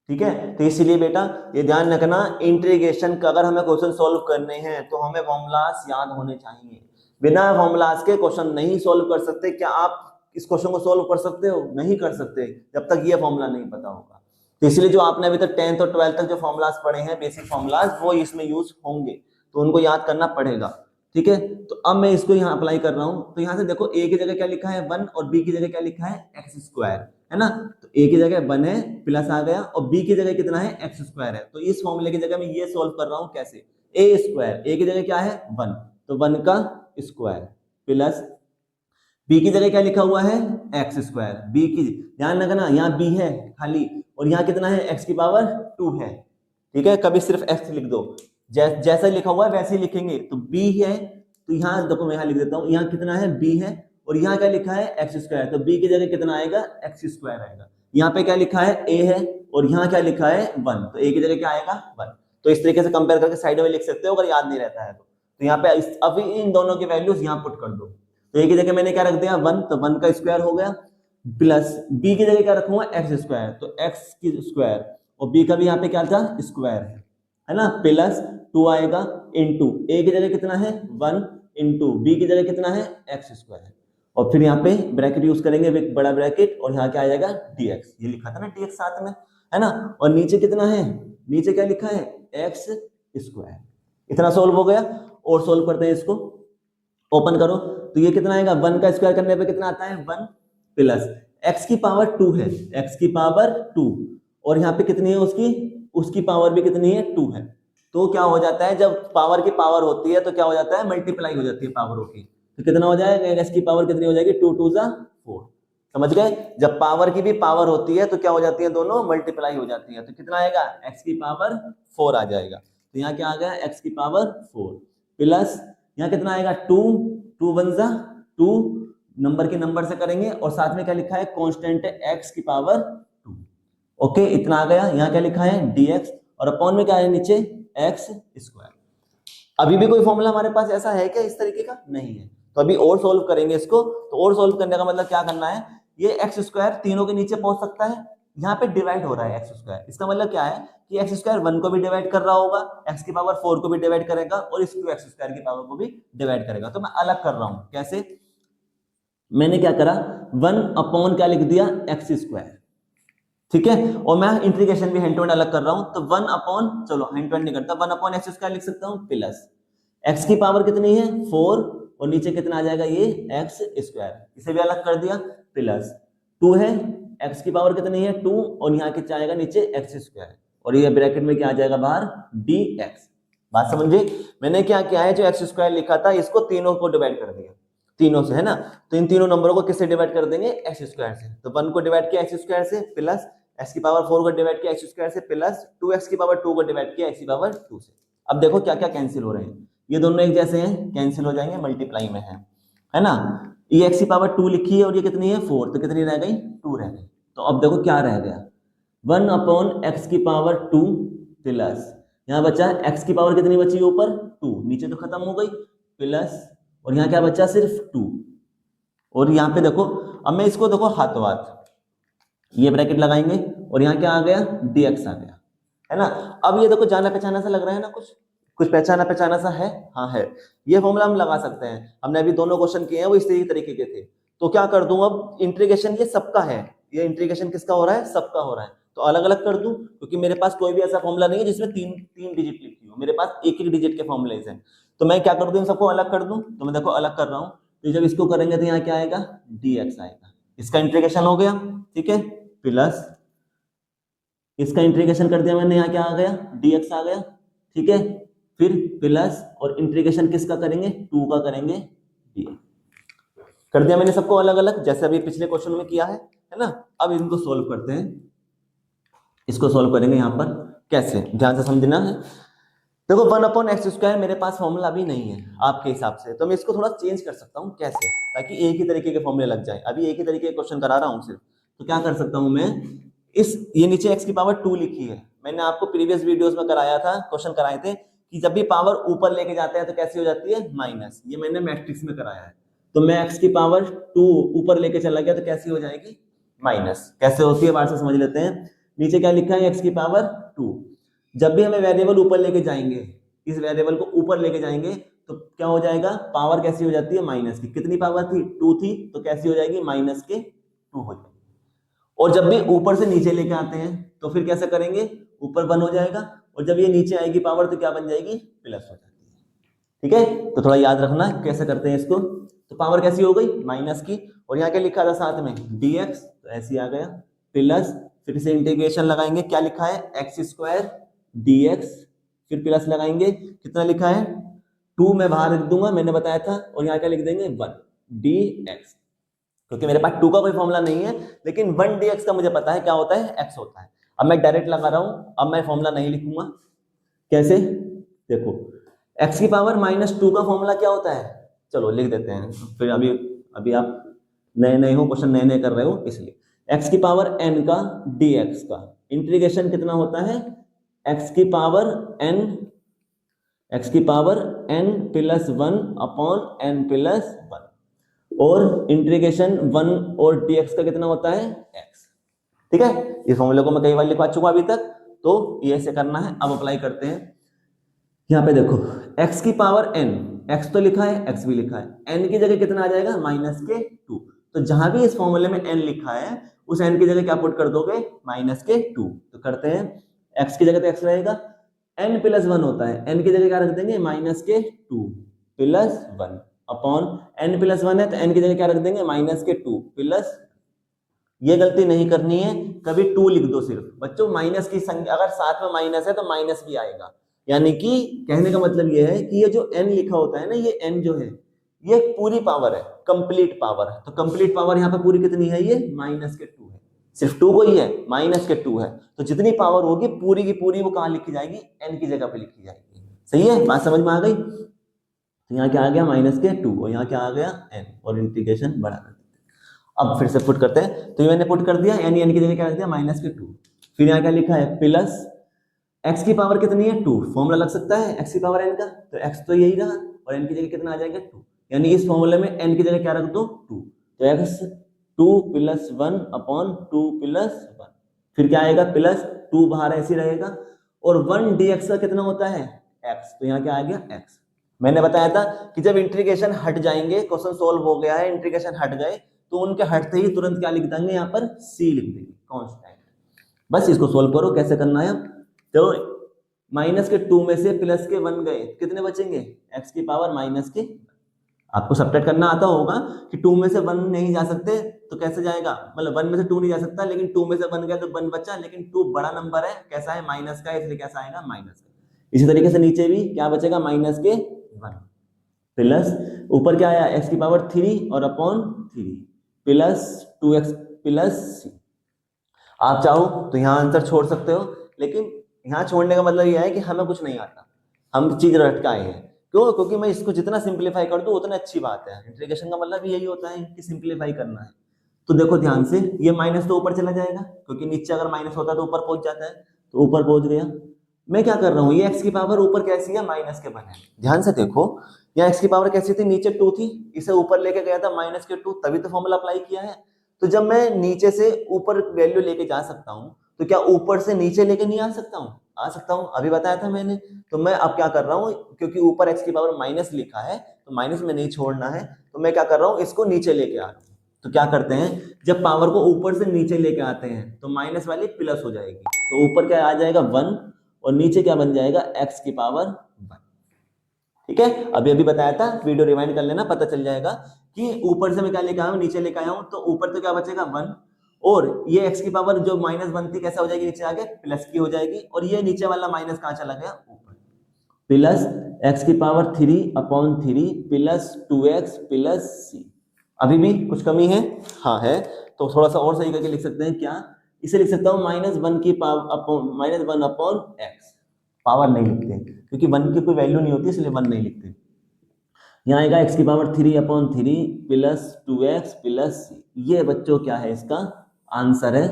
ठीक है, तो इसीलिए बेटा ये ध्यान रखना, इंटीग्रेशन का अगर हमें क्वेश्चन सॉल्व करने हैं तो हमें फॉर्मूलास याद होने चाहिए, बिना फॉर्मूलास के क्वेश्चन नहीं सॉल्व कर सकते। क्या आप इस क्वेश्चन को सॉल्व कर सकते हो, नहीं कर सकते जब तक ये फॉर्मूला नहीं पता होगा। तो इसलिए जो आपने अभी तक 10th और 12th तक जो फॉर्मूलास पढ़े हैं, बेसिक फॉर्मूलास, वो इसमें यूज होंगे, तो उनको याद करना पड़ेगा। ठीक है, तो अब मैं इसको यहाँ अप्लाई कर रहा हूँ। तो यहाँ से देखो a की जगह क्या लिखा है 1 और b की जगह क्या लिखा है x स्क्वायर, है ना। तो a की जगह 1 है प्लस आ गया, और b की जगह कितना है x स्क्वायर है। तो इस फॉर्मूले की जगह मैं ये सोल्व कर रहा हूँ कैसे, a स्क्वायर, a की जगह क्या है 1, तो 1 का स्क्वायर प्लस b की जगह क्या लिखा हुआ है x स्क्वायर, b की ध्यान रखना यहाँ b है खाली, और यहाँ कितना है x की पावर 2 है। ठीक है, कभी सिर्फ x लिख दो, जैसा लिखा हुआ है वैसे ही लिखेंगे। तो b है, तो यहाँ देखो मैं यहाँ लिख देता हूँ, यहाँ कितना है b है, और यहाँ क्या लिखा है x स्क्वायर, तो b की जगह कितना आएगा x स्क्वायर आएगा। यहाँ पे क्या लिखा है a है, और यहाँ क्या लिखा है 1, तो a की जगह क्या आएगा 1। तो इस तरीके से कंपेयर करके साइड में लिख सकते हो अगर याद नहीं रहता है तो यहाँ पे अभी इन दोनों की वैल्यूज यहाँ पुट कर दो। तो a की जगह मैंने क्या रख दिया 1, तो 1 का स्क्वायर हो गया, प्लस b की जगह क्या रखूंगा x स्क्वायर, तो x की स्क्वायर, और b का भी यहाँ पे क्या था स्क्वायर है ना, प्लस 2 आएगा इंटू a की जगह कितना है 1 इंटू b की जगह कितना है x स्क्वायर, और फिर यहाँ पे ब्रैकेट यूज करेंगे, एक बड़ा ब्रैकेट, और यहाँ क्या आ जाएगा dx, ये लिखा था ना dx साथ में, है ना। और नीचे कितना है, नीचे क्या लिखा है x स्क्वायर। इतना सोल्व हो गया, और सोल्व करते हैं इसको, ओपन करो, तो ये कितना आएगा 1 का स्क्वायर करने पे कितना आता है 1 प्लस x की पावर 2 है, x की पावर 2, और यहाँ पे कितनी है उसकी पावर भी कितनी है 2 है। तो क्या हो जाता है, जब पावर की पावर होती है तो क्या हो जाता है मल्टीप्लाई हो जाती है पावरों की, तो कितना हो जाएगा x की पावर कितनी हो जाएगी 2 2 4। समझ गए, जब पावर की भी पावर होती है तो क्या हो जाती है दोनों मल्टीप्लाई हो जाती है, तो कितना आएगा x की पावर 4 आ जाएगा। तो यहाँ क्या आ गया x की पावर 4 प्लस यहाँ कितना आएगा 2 2 1 2, नंबर के नंबर से करेंगे, और साथ में क्या लिखा है कांस्टेंट है x की पावर 2। ओके, इतना आ गया। यहाँ क्या लिखा है dx, और अपॉन में क्या है नीचे x स्क्वायर। अभी भी कोई फॉर्मूला हमारे पास ऐसा है क्या इस तरीके का, नहीं है, तो अभी और सोल्व करेंगे इसको। तो और सोल्व करने का मतलब क्या करना है, ये x स्क्वायर तीनों के नीचे पहुंच सकता है, यहाँ पे डिवाइड हो रहा है x स्क्वायर, इसका मतलब क्या है कि x स्क्वायर 1 को भी डिवाइड कर रहा होगा, x की पावर 4 को भी डिवाइड करेगा, और इस 2x स्क्वायर की पावर को भी डिवाइड करेगा। तो मैं अलग कर रहा हूं, कैसे, मैंने क्या करा 1 अपॉन क्या लिख दिया x स्क्वायर, ठीक है, और मैं इंटीग्रेशन भी हैंड टू हैंड अलग कर रहा हूं, तो 1 अपॉन, चलो हैंड टू हैंड नहीं करता, 1 अपॉन x स्क्वायर लिख सकता हूं, प्लस x की पावर कितनी है 4, और नीचे कितना आ जाएगा ये x स्क्वायर, इसे भी अलग कर दिया, प्लस 2 है, x की पावर कितनी है 2, और यहाँ कितना आएगा नीचे x स्क्वायर, और ये ब्रैकेट में क्या आ जाएगा बाहर dx। बात समझे? मैंने क्या किया है, जो x स्क्वायर लिखा था इसको तीनों को डिवाइड कर दिया, तीनों से, है ना। तो इन तीनों नंबरों को किससे डिवाइड कर देंगे, x स्क्वायर से। तो 1 को डिवाइड किया x स्क्वायर से, प्लस x की पावर 4 को डिवाइड किया x स्क्वायर से, प्लस 2x की पावर 2 को डिवाइड किया x की पावर 2 से। अब देखो क्या क्या कैंसिल हो रहे हैं, ये दोनों एक जैसे हैं, कैंसिल हो जाएंगे, मल्टीप्लाई में है ना। ये x की पावर 2 लिखी है और ये कितनी है 4, तो कितनी रह गई 2 रह गई। तो अब देखो क्या रह गया, 1 अपॉन x की पावर 2 प्लस यहाँ बचा x की पावर कितनी बची ऊपर 2, नीचे तो खत्म हो गई, प्लस और यहाँ क्या बचा सिर्फ 2, और यहाँ पे देखो, अब मैं इसको देखो हाथों हाथ ये ब्रैकेट लगाएंगे और यहाँ क्या आ गया dx आ गया, है ना। अब ये देखो जाना पहचाना सा लग रहा है ना, कुछ कुछ पहचाना पहचाना सा है, हाँ है। ये फॉर्मूला हम लगा सकते हैं, हमने अभी दोनों क्वेश्चन किए हैं वो इसी तरीके के थे। तो क्या कर दूं अब, इंटीग्रेशन ये सबका है, ये इंटीग्रेशन किसका हो रहा है, सबका हो रहा है, तो अलग अलग कर दूं, क्योंकि मेरे पास कोई भी ऐसा फॉर्मूला नहीं है जिसमें तीन डिजिट लिखी हो, मेरे पास एक एक डिजिट के फॉर्मूलेज हैं। तो मैं क्या कर दूं, इन सबको अलग कर दूं, तो मैं देखो अलग कर रहा हूं। तो जब इसको करेंगे तो यहाँ क्या आएगा dx आएगा, इसका इंटीग्रेशन हो गया, ठीक है, प्लस इसका इंटीग्रेशन कर दिया मैंने, यहाँ क्या आ गया dx आ गया, ठीक है, फिर प्लस और इंटीग्रेशन किसका करेंगे 2 का करेंगे dx। कर दिया मैंने सबको अलग अलग, जैसे अभी पिछले क्वेश्चन में किया है ना। अब इनको सोल्व करते हैं, इसको सोल्व करेंगे यहाँ पर कैसे, ध्यान से समझना है। देखो 1 अपॉन एक्स स्क्वायर मेरे पास फॉर्मूला अभी नहीं है आपके हिसाब से, तो मैं इसको थोड़ा चेंज कर सकता हूँ, कैसे, ताकि एक ही तरीके के फॉर्मूले लग जाए। अभी एक ही तरीके के क्वेश्चन करा रहा हूँ सिर्फ, तो क्या कर सकता हूँ मैं, ये नीचे x की पावर 2 लिखी है, मैंने आपको प्रीवियस वीडियोस में कराया था, क्वेश्चन कराए थे कि जब भी पावर ऊपर लेके जाते हैं तो कैसी हो जाती है माइनस, ये मैंने मैट्रिक्स में कराया है। तो मैं x की पावर 2 ऊपर लेके चला गया तो कैसी हो जाएगी माइनस, कैसे होती है बात से समझ लेते हैं। नीचे क्या लिखा है x की पावर 2, जब भी हमें वेरिएबल ऊपर लेके जाएंगे, इस वेरिएबल को ऊपर लेके जाएंगे तो क्या हो जाएगा, पावर कैसी हो जाती है माइनस की, कितनी पावर थी 2 थी, तो कैसी हो जाएगी माइनस के 2 हो जाएगी। और जब भी ऊपर से नीचे लेके आते हैं तो फिर कैसे करेंगे, ऊपर 1 हो जाएगा, और जब ये नीचे आएगी पावर तो क्या बन जाएगी प्लस हो जाती है, ठीक है। तो थोड़ा याद रखना कैसे करते हैं इसको। तो पावर कैसी हो गई माइनस की, और यहाँ क्या लिखा था साथ में dx, तो ऐसे आ गया, प्लस फिर से इंटीग्रेशन लगाएंगे, क्या लिखा है एक्स स्क्वायर dx, फिर प्लस लगाएंगे, कितना लिखा है 2 मैं बाहर लिख दूंगा, मैंने बताया था, और यहाँ क्या लिख देंगे 1 dx, क्योंकि मेरे पास 2 का कोई फॉर्मूला नहीं है, लेकिन 1 dx का मुझे पता है क्या होता है x होता है। अब मैं डायरेक्ट लगा रहा हूं, अब मैं फॉर्मूला नहीं लिखूंगा, कैसे, देखो x की पावर -2 का फॉर्मूला क्या होता है, चलो लिख देते हैं, फिर अभी आप नए नए हो, क्वेश्चन नए नए कर रहे हो, इसलिए x की पावर n का dx का इंटीग्रेशन कितना होता है, x की power n plus 1 upon n plus 1, और इंटीग्रेशन 1 और dx का कितना होता है x, ठीक है। इस फॉर्मूले को मैं कई बार लिखवा चुका अभी तक, तो ये ऐसे करना है। अब अप्लाई करते हैं, यहाँ पे देखो x की पावर n, x तो लिखा है x भी लिखा है, n की जगह कितना आ जाएगा -2, तो जहां भी इस फॉर्मूले में n लिखा है उस n की जगह क्या पुट कर दोगे -2, तो करते हैं, x की जगह तो x रहेगा, n प्लस 1 होता है, n की जगह क्या रख देंगे -2 प्लस 1 अपॉन n प्लस 1 है तो n की जगह क्या रख देंगे -2 प्लस, ये गलती नहीं करनी है, कभी 2 लिख दो सिर्फ बच्चों, माइनस की संख्या अगर साथ में माइनस है तो माइनस भी आएगा, यानी कि कहने का मतलब ये है कि ये जो n लिखा होता है ना, ये n जो है ये पूरी पावर है, कंप्लीट पावर है, तो कंप्लीट पावर यहाँ पे पूरी कितनी है, ये -2 है, सिर्फ 2 को ही है, -2 है, तो जितनी पावर होगी पूरी की पूरी वो कहाँ लिखी जाएगी n की जगह पे लिखी जाएगी, सही है, बात समझ में आ गई। तो यहाँ क्या आ गया -2 और यहाँ क्या आ गया n, और इंटीग्रेशन बढ़ा कर देते हैं। अब फिर से पुट करते हैं, तो ये मैंने पुट कर दिया, n की जगह क्या रख दिया -2, फिर यहाँ क्या लिखा है प्लस x की पावर कितनी है 2, फॉर्मूला लग सकता है x की पावर n का, तो x तो यही रहा, और n की जगह कितना आ जाएगा 2, यानी इस फॉर्मूले में n की जगह क्या रख दो 2, तो x 2 प्लस 1 अपॉन 2 प्लस 1, फिर क्या आएगा प्लस 2 बाहर ऐसे रहेगा, और 1 dx का कितना होता है x, तो यहाँ क्या आ गया x। मैंने बताया था कि जब इंटीग्रेशन हट जाएंगे, क्वेश्चन सोल्व हो गया है, इंटीग्रेशन हट गए, तो उनके हटते ही तुरंत क्या लिख देंगे यहाँ पर c लिख देंगे कांस्टेंट। बस इसको सोल्व करो, कैसे करना है, तो -2 में से प्लस के 1 गए, कितने बचेंगे x की पावर -के, आपको सब्ट्रैक्ट करना आता होगा कि 2 में से 1 नहीं जा सकते, तो कैसे जाएगा, मतलब 1 में से 2 नहीं जा सकता, लेकिन 2 में से 1 गया तो 1 बचा, लेकिन 2 बड़ा नंबर है, कैसा है, माइनस का, इसलिए कैसा आएगा, माइनस का। इसी तरीके से नीचे भी क्या बचेगा, माइनस के 1 प्लस ऊपर क्या आया, x की पावर 3 और upon 3 plus 2x plus c। आप चाहो तो यहाँ आंसर छोड़ सकते हो, लेकिन यहाँ छोड़ने का मतलब यह है कि हमें कुछ नहीं आता, हम चीज रट के आए हैं। क्यों, क्योंकि मैं इसको जितना सिंप्लीफाई कर दूं उतना अच्छी बात है। इंटीग्रेशन का मतलब यही होता है कि सिंप्लीफाई करना है। तो देखो ध्यान से, ये माइनस तो ऊपर चला जाएगा, क्योंकि नीचे अगर माइनस होता तो ऊपर पहुंच जाता है, तो ऊपर पहुंच गया। मैं क्या कर रहा हूँ, ये एक्स की पावर ऊपर कैसी है, माइनस के 1 है। ध्यान से देखो, यहाँ एक्स की पावर कैसी थी, नीचे 2 थी, इसे ऊपर लेके गया था माइनस के 2, तभी तो फॉर्मूला अप्लाई किया है। तो जब मैं नीचे से ऊपर वैल्यू लेके जा सकता हूँ, तो क्या ऊपर से नीचे लेके नहीं आ सकता हूँ, आ सकता हूँ, अभी बताया था मैंने। तो मैं अब क्या कर रहा हूँ, क्योंकि ऊपर एक्स की पावर माइनस लिखा है, तो माइनस में नहीं छोड़ना है, तो मैं क्या कर रहा हूँ, इसको नीचे लेके आ रहा हूँ। तो क्या करते हैं, जब पावर को ऊपर से नीचे लेके आते हैं तो माइनस वाली प्लस हो जाएगी, तो ऊपर क्या आ जाएगा 1 और नीचे क्या बन जाएगा, एक्स की पावर 1। ठीक है, अभी अभी बताया था, वीडियो रिवाइंड कर लेना, पता चल जाएगा कि ऊपर से मैं क्या लेके आया हूं, नीचे लेके आया हूं, तो ऊपर तो क्या बचेगा 1, और ये एक्स की पावर जो -1 थी कैसा हो जाएगी, नीचे आके प्लस की हो जाएगी, और ये नीचे वाला माइनस कहां चला गया, ऊपर, प्लस एक्स की power 3/3 plus 2x plus c। अभी भी कुछ कमी है, हाँ है, तो थोड़ा सा और सही करके लिख सकते हैं, क्या इसे लिख सकता हूँ -1 की पावर -1/x, पावर नहीं लिखते क्योंकि 1 की कोई वैल्यू नहीं होती, इसलिए 1 नहीं लिखते। यहाँ आएगा x की power 3/3 plus 2x plus c। ये बच्चों क्या है, इसका आंसर है,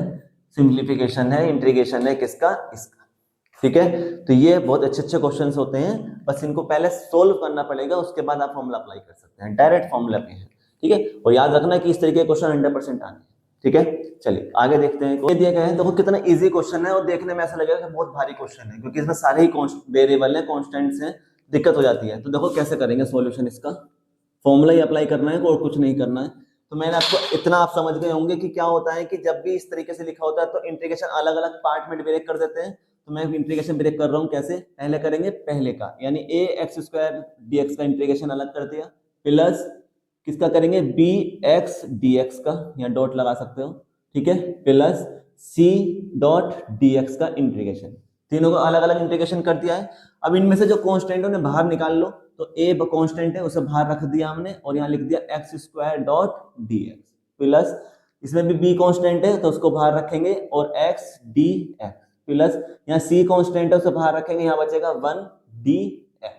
सिंप्लीफिकेशन है, इंटीग्रेशन है, किसका, इसका। ठीक है, तो ये बहुत अच्छे अच्छे क्वेश्चंस होते हैं, बस इनको पहले सोल्व करना पड़ेगा, उसके बाद आप फॉर्मूला अप्लाई कर सकते हैं, डायरेक्ट फॉर्मूला पे है। ठीक है, और याद रखना कि इस तरीके के क्वेश्चन 100% आने हैं। ठीक है, चलिए आगे देखते हैं। ये दिया गया है, देखो कितना इजी क्वेश्चन है, और देखने में ऐसा लगेगा कि बहुत भारी क्वेश्चन है, क्योंकि इसमें सारे ही वेरिएबल है, कॉन्स्टेंट्स हैं, दिक्कत हो जाती है। तो देखो कैसे करेंगे सॉल्यूशन, इसका फॉर्मूला ही अप्लाई करना है और कुछ नहीं करना है। तो मैंने आपको इतना आप समझ गए होंगे कि क्या होता है कि जब भी इस तरीके से लिखा होता है तो इंटीग्रेशन अलग अलग पार्ट में ब्रेक कर देते हैं। तो मैं इंटीग्रेशन ब्रेक कर रहा हूँ, कैसे, पहले करेंगे पहले का, यानी ax² dx का इंटीग्रेशन अलग कर दिया, प्लस किसका करेंगे, bx dx का, यहाँ डॉट लगा सकते हो, ठीक है, प्लस c डॉट dx का इंटीग्रेशन, तीनों का अलग अलग इंटीग्रेशन कर दिया है। अब इनमें से जो कांस्टेंट है उन्हें बाहर निकाल लो, तो a कांस्टेंट है उसे बाहर रख दिया हमने, और यहाँ लिख दिया x² डॉट dx, प्लस इसमें भी b कांस्टेंट है तो उसको बाहर रखेंगे, और x dx, प्लस यहाँ c कांस्टेंट है उसे बाहर रखेंगे, यहाँ बचेगा 1 dx,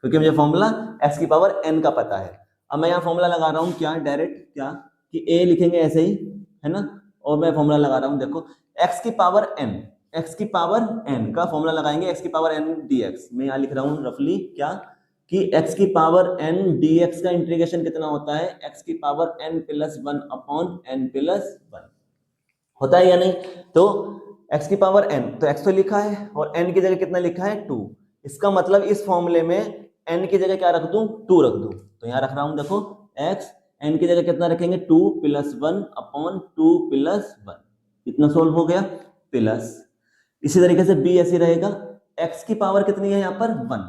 क्योंकि मुझे फॉर्मूला x की पावर n का पता है। अब मैं यहाँ फॉर्मूला लगा रहा हूँ, क्या डायरेक्ट, क्या कि a लिखेंगे ऐसे ही, है ना, और मैं फॉर्मूला लगा रहा हूँ, देखो x की पावर n, x की पावर n का फॉर्मूला लगाएंगे, x की पावर n dx। मैं यहाँ लिख रहा हूँ रफली, क्या कि x की पावर n dx का इंटीग्रेशन कितना होता है, x की power n plus 1 upon n plus 1 होता है या नहीं। तो x की पावर n, तो x तो लिखा है, और n की जगह कितना लिखा है, 2। इसका मतलब इस फॉर्मूले में n की जगह क्या रख दूं, 2 रख दूं। तो यहाँ रख रहा हूं, देखो x n की जगह कितना रखेंगे, 2 प्लस 1 अपॉन 2 प्लस 1, इतना सोल्व हो गया। प्लस इसी तरीके से b ऐसे रहेगा, x की पावर कितनी है यहाँ पर 1,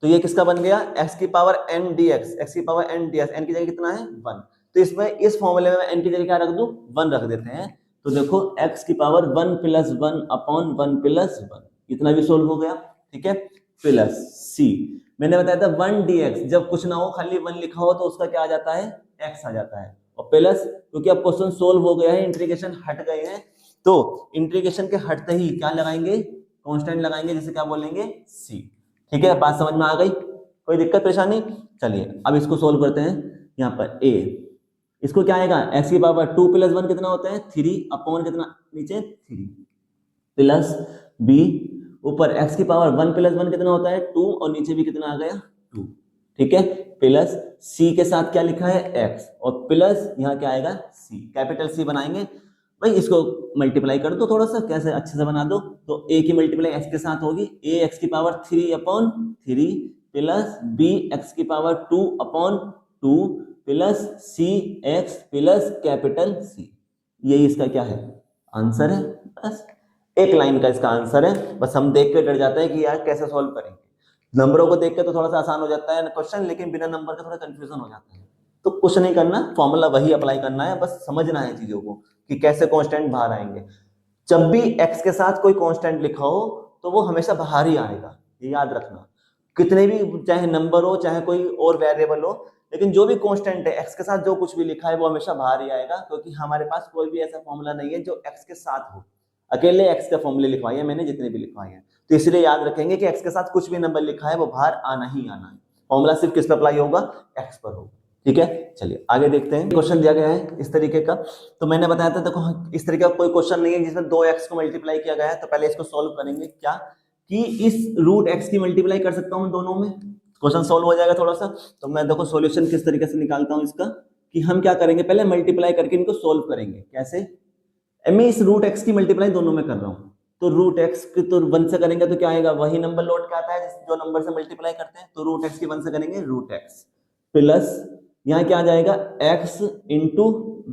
तो ये किसका बन गया, x की पावर n dx, x की पावर n dx, n की जगह कितना है 1। तो इसमें इस फॉर्मूले में n की जगह क्या रख दूं, 1 रख देते हैं। तो देखो x की पावर 1 प्लस 1 अपॉन 1 प्लस 1, इतना भी सोल्व हो गया। ठीक है, प्लस c, मैंने बताया था 1 dx, जब कुछ ना हो खाली 1 लिखा हो तो उसका क्या आ जाता है, x आ जाता है, और प्लस क्योंकि अब क्वेश्चन सोल्व हो गया है, इंटीग्रेशन हट गए हैं, तो इंटीग्रेशन के हटते ही क्या लगाएंगे, कांस्टेंट लगाएंगे, जिसे क्या बोलेंगे, c। ठीक है, बात समझ में आ गई, कोई दिक्कत परेशानी। चलिए अब इसको सोल्व करते हैं। यहाँ पर a, इसको क्या आएगा, x की पावर 2 प्लस 1 कितना होता है, 3 अपॉन कितना, नीचे 3, प्लस b, ऊपर x की पावर 1 प्लस 1 कितना होता है, 2, और नीचे भी कितना आ गया, 2। ठीक है, प्लस c के साथ क्या लिखा है, x, और प्लस यहाँ क्या आएगा, c, कैपिटल C बनाएंगे। भाई इसको मल्टीप्लाई कर दो थोड़ा सा, कैसे अच्छे से बना दो, तो a की मल्टीप्लाई x के साथ होगी, a x की power 3 upon 3 plus b x की power 2 upon 2 plus c x plus capital C। यही इसका क्या है, आंसर है। बस एक लाइन का इसका आंसर है। बस हम देख के डर जाते हैं कि यार कैसे सॉल्व करेंगे, नंबरों को देख के तो थोड़ा सा आसान हो जाता है क्वेश्चन, लेकिन बिना नंबर के थोड़ा कंफ्यूजन हो जाता है। तो कुछ नहीं करना, फॉर्मूला वही अप्लाई करना है, बस समझना है चीजों को कि कैसे कांस्टेंट बाहर आएंगे। जब भी x के साथ कोई कांस्टेंट लिखा हो तो वो हमेशा बाहर ही आएगा, ये याद रखना। कितने भी चाहे नंबर हो चाहे कोई और वेरिएबल हो, लेकिन जो भी कांस्टेंट है x के साथ जो कुछ भी लिखा है वो हमेशा बाहर ही आएगा, क्योंकि हमारे पास कोई भी ऐसा फॉर्मूला नहीं है जो x के साथ हो। अकेले x के फॉर्मूले लिखवाए हैं मैंने जितने भी लिखवाए हैं, तो इसलिए याद रखेंगे कि x के साथ कुछ भी नंबर लिखा है वो बाहर आना ही आना है। फॉर्मूला सिर्फ किस पर अप्लाई होगा, x पर होगा। ठीक है, चलिए आगे देखते हैं। क्वेश्चन दिया गया है इस तरीके का, तो मैंने बताया था देखो इस तरीके का कोई क्वेश्चन नहीं है जिसमें 2x को मल्टीप्लाई किया गया है, तो पहले इसको सॉल्व करेंगे क्या कि इस रूट x की मल्टीप्लाई कर सकता हूं दोनों में, क्वेश्चन सॉल्व हो जाएगा थोड़ा सा। तो मैं देखो सॉल्यूशन किस तरीके से निकालता हूं इसका, कि हम क्या करेंगे पहले मल्टीप्लाई करके इनको सोल्व करेंगे। कैसे, मैं इस रूट x की मल्टीप्लाई दोनों में कर रहा हूं, तो रूट x की तो 1 से करेंगे तो क्या आएगा, वही नंबर लौट के आता है जो नंबर से मल्टीप्लाई करते हैं, तो रूट x की 1 से करेंगे रूट x प्लस यहाँ क्या आ जाएगा x इंटू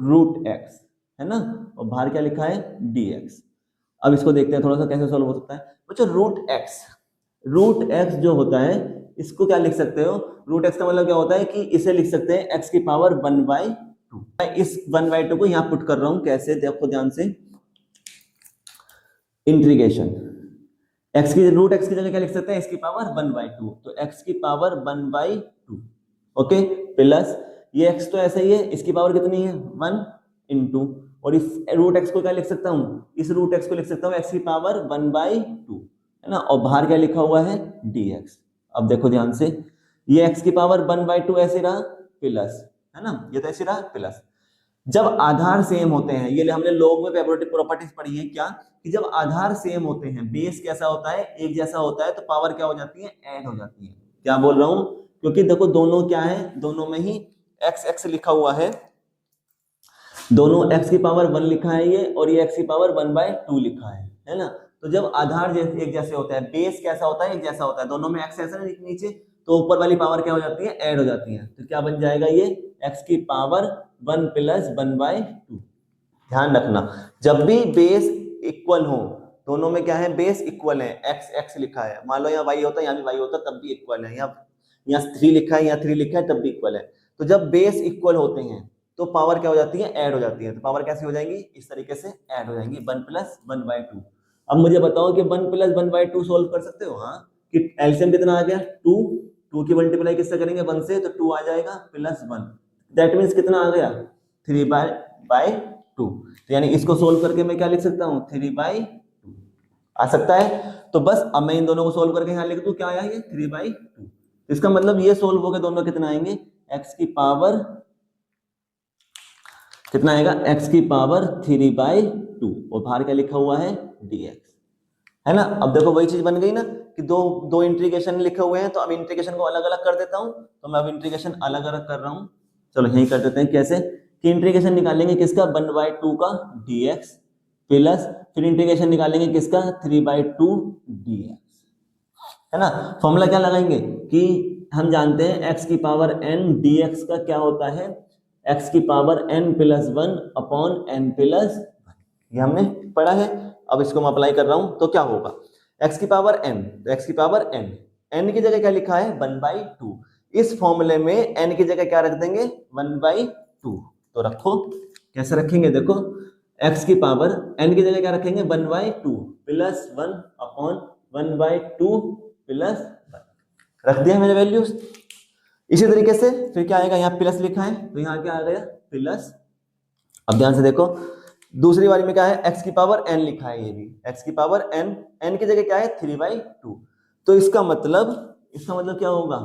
रूट x, है ना, और बाहर क्या लिखा है dx। अब इसको देखते हैं थोड़ा सा कैसे सॉल्व हो सकता है बच्चों। रूट x जो होता है इसको क्या लिख सकते हो, रूट x का मतलब क्या होता है कि इसे लिख सकते हैं x की पावर 1/2। मैं इस 1/2 को यहाँ पुट कर रहा हूं, कैसे देखो ध्यान से, इंटीग्रेशन x की रूट x की जगह क्या लिख सकते हैं, x की पावर 1/2, तो x की पावर 1/2, ओके, प्लस ये x तो ऐसा ही है, इसकी पावर कितनी है 1 इंटू, और इस रूट x को क्या लिख सकता हूं, इस रूट x को लिख सकता हूं x की पावर 1/2, है ना, और बाहर क्या लिखा हुआ है dx। अब देखो ध्यान से, ये x की पावर 1/2 ऐसे रहा प्लस, है ना, ये तो ऐसे रहा प्लस। जब आधार सेम होते हैं, ये हमने लोग में वेवरेटिव प्रॉपर्टीज पढ़ी है क्या, कि जब आधार सेम होते हैं, बेस कैसा होता है एक जैसा होता है, तो पावर क्या हो जाती है, ऐड हो जाती है। क्या बोल रहा हूं, क्योंकि देखो दोनों क्या है, दोनों में ही x x लिखा हुआ है, दोनों x की पावर 1 लिखा है ये, और ये x की पावर 1/2 लिखा है ना। तो जब आधार एक जैसे होता है, बेस कैसा होता है एक जैसा होता है, दोनों में x ऐसा नीचे, तो ऊपर वाली पावर क्या हो जाती है, ऐड हो जाती है, तो क्या बन जाएगा ये x की पावर 1 प्लस 1/2। ध्यान रखना जब भी बेस इक्वल हो, दोनों में क्या है बेस इक्वल है, x x लिखा है, मान लो यहाँ y होता है यहाँ भी y होता तब भी इक्वल है, यहाँ 3 लिखा है यहाँ 3 लिखा है तब भी इक्वल है। तो जब बेस इक्वल होते हैं तो पावर क्या हो जाती है, ऐड हो जाती है। तो पावर कैसे हो जाएंगी, इस तरीके से ऐड हो जाएंगी, 1 प्लस 1/2। अब मुझे बताओ कि 1 प्लस 1/2 सोल्व कर सकते हो, हाँ, कि एलसीएम कितना आ गया 2 की मल्टीप्लाई किससे करेंगे 1 से, तो 2 आ जाएगा प्लस 1, दैट मीन्स कितना आ गया 3/2। तो यानी इसको सोल्व करके मैं क्या लिख सकता हूँ 3/2 आ सकता है। तो बस अब मैं इन दोनों को सोल्व करके यहाँ लिख दूं, क्या आया ये 3/2। इसका मतलब ये सोल्व होकर दोनों कितना आएंगे, x की पावर कितना आएगा, x की पावर 3/2, और बाहर क्या लिखा हुआ है dx, है ना। अब देखो वही चीज बन गई ना कि दो इंटीग्रेशन लिखे हुए हैं, तो अब इंटीग्रेशन को अलग अलग कर देता हूं। तो मैं अब इंटीग्रेशन अलग अलग कर रहा हूं, चलो यही कर देते हैं। कैसे कि इंटीग्रेशन निकालेंगे किसका 1/2 का dx प्लस फिर इंटीग्रेशन निकालेंगे किसका 3/2 dx, है ना। फॉर्मूला क्या लगाएंगे कि हम जानते हैं x की पावर n dx का क्या होता है, x की power n plus 1 upon n plus 1, ये हमने पढ़ा है। अब इसको मैं अप्लाई कर रहा हूं तो क्या होगा, x की पावर n, तो x की पावर n की जगह क्या लिखा है 1/2, इस फॉर्मूले में n की जगह क्या रख देंगे 1/2। तो रखो, कैसे रखेंगे देखो, x की पावर n की जगह क्या रखेंगे 1/2 प्लस 1 अपॉन 1/2 प्लस 1, रख दिया मैंने वैल्यूज। इसी तरीके से फिर क्या आएगा, यहाँ प्लस लिखा है तो यहाँ क्या आ गया प्लस। अब ध्यान से देखो दूसरी वाली में क्या है, x की पावर n लिखा है, ये भी x की पावर n की जगह क्या है 3/2। तो इसका मतलब क्या होगा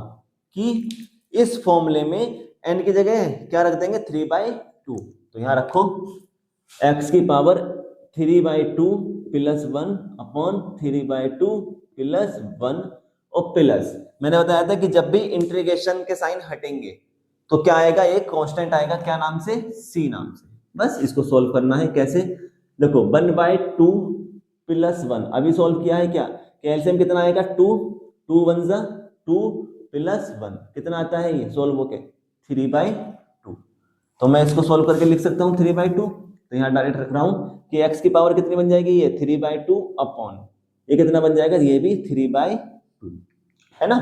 कि इस फॉर्मूले में n की जगह क्या रख देंगे 3/2। तो यहाँ रखो x की पावर 3/2 प्लस 1 अपॉन 3/2 प्लस 1, और प्लस मैंने बताया था कि जब भी इंटीग्रेशन के साइन हटेंगे तो क्या आएगा, एक कांस्टेंट आएगा, क्या नाम से, c नाम से। बस इसको सोल्व करना है। कैसे देखो 1/2 प्लस 1 अभी सोल्व किया है, क्या एलसीएम कितना आएगा 2 1 जा 2 प्लस 1 कितना आता है, ये सोल्व होके 3/2। तो मैं इसको सोल्व करके लिख सकता हूँ 3/2। तो यहाँ डायरेक्ट रख रहा हूँ कि x की पावर कितनी बन जाएगी, ये 3/2 अपॉन ये कितना बन जाएगा, ये भी 3/2, है ना।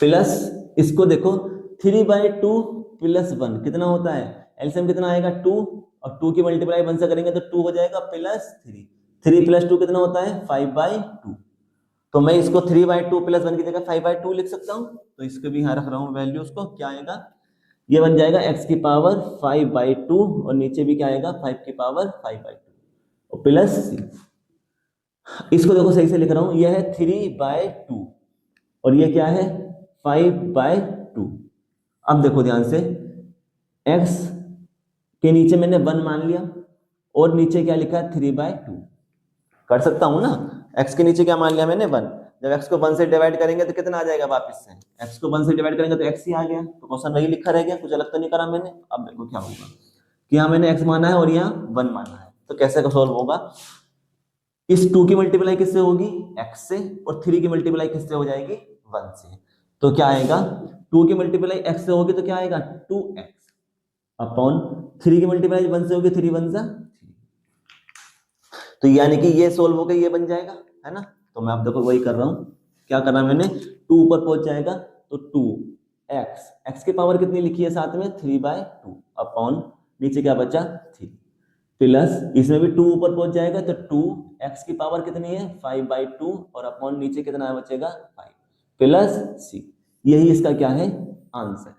प्लस इसको देखो 3/2 प्लस 1 कितना होता है, एलसीएम कितना आएगा 2, और 2 की मल्टीप्लाई 1 से करेंगे तो 2 हो जाएगा प्लस 3, 3 प्लस 2 कितना होता है 5/2। तो मैं इसको 3/2 प्लस 1 की जगह 5/2 लिख सकता हूँ। तो इसको भी यहाँ रख रहा हूँ वैल्यू, उसको क्या आएगा, ये बन जाएगा x की पावर 5/2 और नीचे भी क्या आएगा 5 की पावर 5/2 और प्लस c। इसको देखो सही से लिख रहा हूँ, यह है 3/2 और ये क्या है 5/2। अब देखो ध्यान से, x के नीचे मैंने 1 मान लिया और नीचे क्या लिखा है 3/2। कर सकता हूं ना, x के नीचे क्या मान लिया मैंने 1, जब x को 1 से डिवाइड करेंगे तो कितना आ जाएगा वापस से, x को 1 से डिवाइड करेंगे तो x ही आ गया, तो क्वेश्चन वही लिखा रह गया, कुछ अलग तो नहीं करा मैंने। अब देखो क्या होगा कि यहाँ मैंने x माना है और यहाँ 1 माना है, तो कैसे का सोल्व होगा, इस 2 की मल्टीप्लाई किससे होगी x से और 3 की मल्टीप्लाई किससे हो जाएगी 1 से, तो क्या आएगा 2 की मल्टीप्लाई x से होगी तो क्या आएगा 2x अपॉन 3 की मल्टीप्लाई 1 से होगी 3 1 जा 3। तो यानी कि ये सोल्व हो गई, ये बन जाएगा, है ना। तो मैं अब देखो वही कर रहा हूं, क्या करना है मैंने, 2 ऊपर पहुंच जाएगा तो 2x, x की पावर कितनी लिखी है साथ में 3/2 अपॉन नीचे क्या बचा 3 प्लस इसमें भी 2 ऊपर पहुंच जाएगा तो 2x की पावर कितनी है 5/2 और अपॉन नीचे कितना बचेगा 5 प्लस c। यही इसका क्या है आंसर,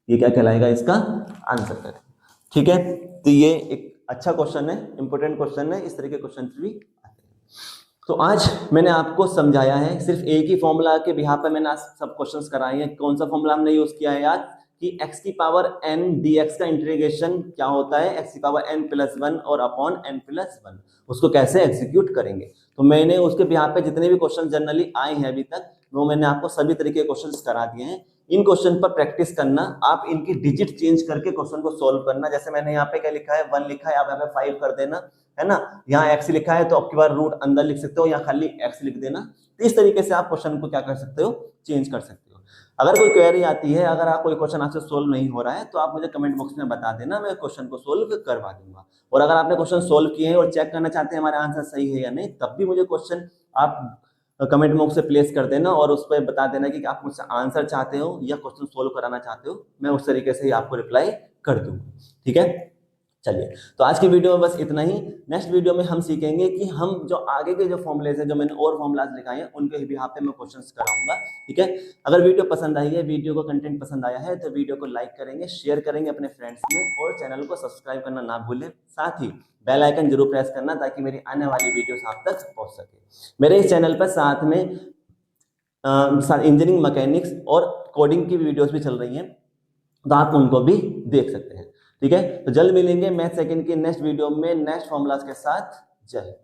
ये क्या कहलाएगा इसका आंसर करें। ठीक है, तो ये एक अच्छा क्वेश्चन है, इंपॉर्टेंट क्वेश्चन है, इस तरह के क्वेश्चन भी आते हैं। तो आज मैंने आपको समझाया है, सिर्फ एक ही फॉर्मूला के बिहार पर मैंने आज सब क्वेश्चंस कराए हैं। कौन सा फॉर्मूला हमने यूज किया है आज कि x की पावर n dx का इंटीग्रेशन क्या होता है, x की पावर n प्लस 1 और अपॉन n प्लस 1, उसको कैसे एग्जीक्यूट करेंगे। तो मैंने उसके बिहार पे जितने भी क्वेश्चन जनरली आए हैं अभी तक, वो मैंने आपको सभी तरीके के क्वेश्चंस करा दिए हैं। इन क्वेश्चन पर प्रैक्टिस करना, आप इनकी डिजिट चेंज करके क्वेश्चन को सोल्व करना। जैसे मैंने यहाँ पे क्या लिखा है 1 लिखा है, आप यहाँ पे 5 कर देना, है ना। यहाँ x लिखा है तो आपकी बार रूट अंदर लिख सकते हो या खाली x लिख देना। तो इस तरीके से आप क्वेश्चन को क्या कर सकते हो, चेंज कर सकते हो। अगर कोई क्वेरी आती है, अगर आप कोई क्वेश्चन आपसे सोल्व नहीं हो रहा है तो आप मुझे कमेंट बॉक्स में बता देना, मैं क्वेश्चन को सोल्व करवा दूंगा। और अगर आपने क्वेश्चन सोल्व किए हैं और चेक करना चाहते हैं हमारे आंसर सही है या नहीं, तब भी मुझे क्वेश्चन आप कमेंट बॉक्स से प्लेस कर देना और उस पर बता देना कि आप मुझसे आंसर चाहते हो या क्वेश्चन सोल्व कराना चाहते हो, मैं उस तरीके से ही आपको रिप्लाई कर दूंगा। ठीक है, चलिए, तो आज की वीडियो में बस इतना ही। नेक्स्ट वीडियो में हम सीखेंगे कि हम जो आगे के जो फॉर्मूलेज हैं, जो मैंने और फॉर्मूलाज लिखाए हैं, उनके भी यहाँ पे मैं क्वेश्चंस कराऊंगा। ठीक है, अगर वीडियो पसंद आई है, वीडियो को कंटेंट पसंद आया है तो वीडियो को लाइक करेंगे, शेयर करेंगे अपने फ्रेंड्स में और चैनल को सब्सक्राइब करना ना भूलें। साथ ही बेल आइकन जरूर प्रेस करना ताकि मेरी आने वाली वीडियोस आप तक पहुंच सके। मेरे इस चैनल पर साथ में इंजीनियरिंग, मैकेनिक्स और कोडिंग की वीडियोस भी चल रही हैं, तो आप उनको भी देख सकते हैं। ठीक है, तो जल्द मिलेंगे मैथ सेकंड की नेक्स्ट वीडियो में नेक्स्ट फॉर्मूलाज के साथ। जय हिंद।